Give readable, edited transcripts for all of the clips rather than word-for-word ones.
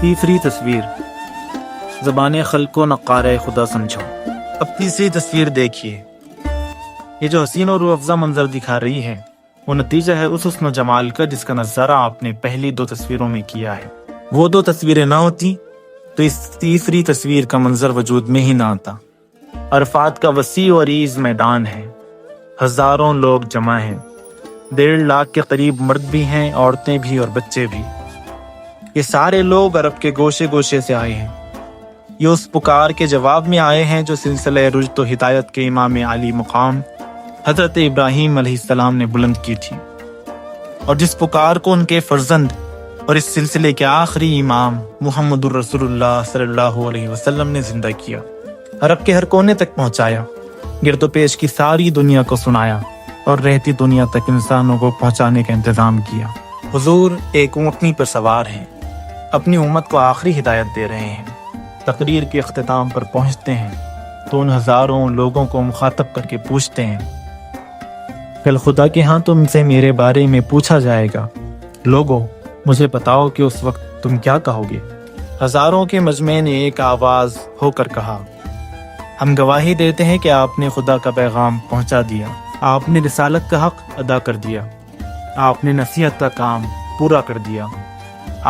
تیسری تصویر، زبان خلق کو نقارۂ خدا سمجھو۔ اب تیسری تصویر دیکھیے، یہ جو حسین اور روح افزا منظر دکھا رہی ہے وہ نتیجہ ہے اس حسن و جمال کا جس کا نظارہ آپ نے پہلی 2 تصویروں میں کیا ہے۔ وہ 2 تصویریں نہ ہوتی تو اس تیسری تصویر کا منظر وجود میں ہی نہ آتا۔ عرفات کا وسیع و عریض میدان ہے، ہزاروں لوگ جمع ہیں، 1.5 لاکھ کے قریب مرد بھی ہیں، عورتیں بھی اور بچے بھی۔ یہ سارے لوگ عرب کے گوشے گوشے سے آئے ہیں، یہ اس پکار کے جواب میں آئے ہیں جو سلسلہ رشد و ہدایت کے امام عالی مقام حضرت ابراہیم علیہ السلام نے بلند کی تھی، اور جس پکار کو ان کے فرزند اور اس سلسلے کے آخری امام محمد الرسول اللہ صلی اللہ علیہ وسلم نے زندہ کیا، عرب کے ہر کونے تک پہنچایا، گرد و پیش کی ساری دنیا کو سنایا اور رہتی دنیا تک انسانوں کو پہنچانے کا انتظام کیا۔ حضور ایک اونٹنی پر سوار ہیں، اپنی امت کو آخری ہدایت دے رہے ہیں۔ تقریر کے اختتام پر پہنچتے ہیں تو ان ہزاروں لوگوں کو مخاطب کر کے پوچھتے ہیں، کل خدا کے ہاں تم سے میرے بارے میں پوچھا جائے گا، لوگوں مجھے بتاؤ کہ اس وقت تم کیا کہو گے؟ ہزاروں کے مجمع نے ایک آواز ہو کر کہا، ہم گواہی دیتے ہیں کہ آپ نے خدا کا پیغام پہنچا دیا، آپ نے رسالت کا حق ادا کر دیا، آپ نے نصیحت کا کام پورا کر دیا،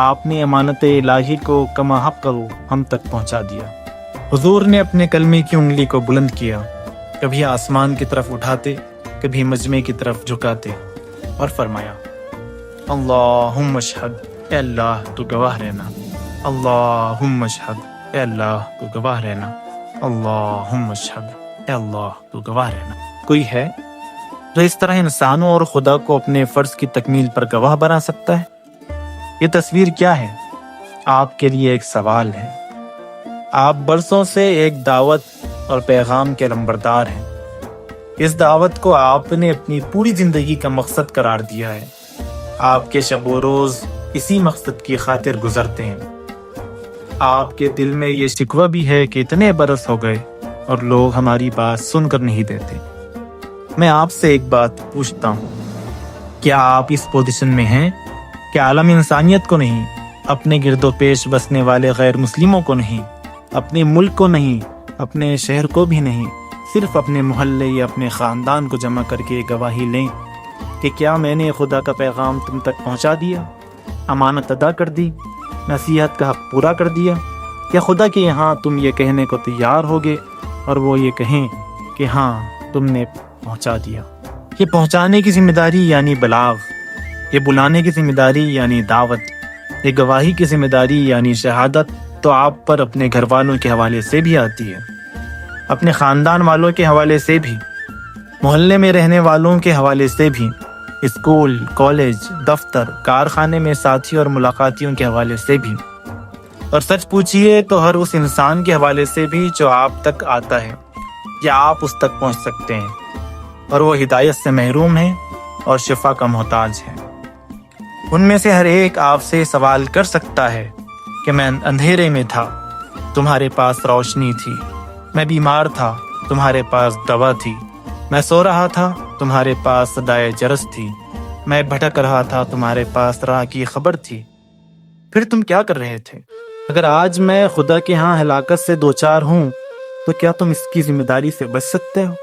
آپ نے امانت الہی کو کما حق ہم تک پہنچا دیا۔ حضور نے اپنے کلمے کی انگلی کو بلند کیا، کبھی آسمان کی طرف اٹھاتے، کبھی مجمع کی طرف جھکاتے، اور فرمایا، اللہم اشہد، اے اللہ تو گواہ رہنا، اللہم اشہد، اے اللہ تو گواہ رہنا، اللہم اشہد، اے اللہ تو گواہ رہنا۔ کوئی ہے جو اس طرح انسانوں اور خدا کو اپنے فرض کی تکمیل پر گواہ بنا سکتا ہے؟ یہ تصویر کیا ہے؟ آپ کے لیے ایک سوال ہے۔ آپ برسوں سے ایک دعوت اور پیغام کے لمبردار ہیں، اس دعوت کو آپ نے اپنی پوری زندگی کا مقصد قرار دیا ہے، آپ کے شب و روز اسی مقصد کی خاطر گزرتے ہیں۔ آپ کے دل میں یہ شکوہ بھی ہے کہ اتنے برس ہو گئے اور لوگ ہماری بات سن کر نہیں دیتے۔ میں آپ سے ایک بات پوچھتا ہوں، کیا آپ اس پوزیشن میں ہیں کہ عالم انسانیت کو نہیں، اپنے گرد و پیش بسنے والے غیر مسلموں کو نہیں، اپنے ملک کو نہیں، اپنے شہر کو بھی نہیں، صرف اپنے محلے یا اپنے خاندان کو جمع کر کے گواہی لیں کہ کیا میں نے خدا کا پیغام تم تک پہنچا دیا، امانت ادا کر دی، نصیحت کا حق پورا کر دیا؟ کیا خدا کے یہاں تم یہ کہنے کو تیار ہوگے اور وہ یہ کہیں کہ ہاں تم نے پہنچا دیا؟ یہ پہنچانے کی ذمہ داری یعنی بلاغ، یہ بلانے کی ذمہ داری یعنی دعوت، یہ گواہی کی ذمہ داری یعنی شہادت تو آپ پر اپنے گھر والوں کے حوالے سے بھی آتی ہے، اپنے خاندان والوں کے حوالے سے بھی، محلے میں رہنے والوں کے حوالے سے بھی، اسکول، کالج، دفتر، کارخانے میں ساتھی اور ملاقاتیوں کے حوالے سے بھی، اور سچ پوچھئے تو ہر اس انسان کے حوالے سے بھی جو آپ تک آتا ہے یا آپ اس تک پہنچ سکتے ہیں اور وہ ہدایت سے محروم ہے اور شفا کا محتاج ہے۔ ان میں سے ہر ایک آپ سے سوال کر سکتا ہے کہ میں اندھیرے میں تھا، تمہارے پاس روشنی تھی، میں بیمار تھا، تمہارے پاس دوا تھی، میں سو رہا تھا، تمہارے پاس صدائے جرس تھی، میں بھٹک رہا تھا، تمہارے پاس راہ کی خبر تھی، پھر تم کیا کر رہے تھے؟ اگر آج میں خدا کے ہاں ہلاکت سے دوچار ہوں تو کیا تم اس کی ذمہ داری سے بچ سکتے ہو؟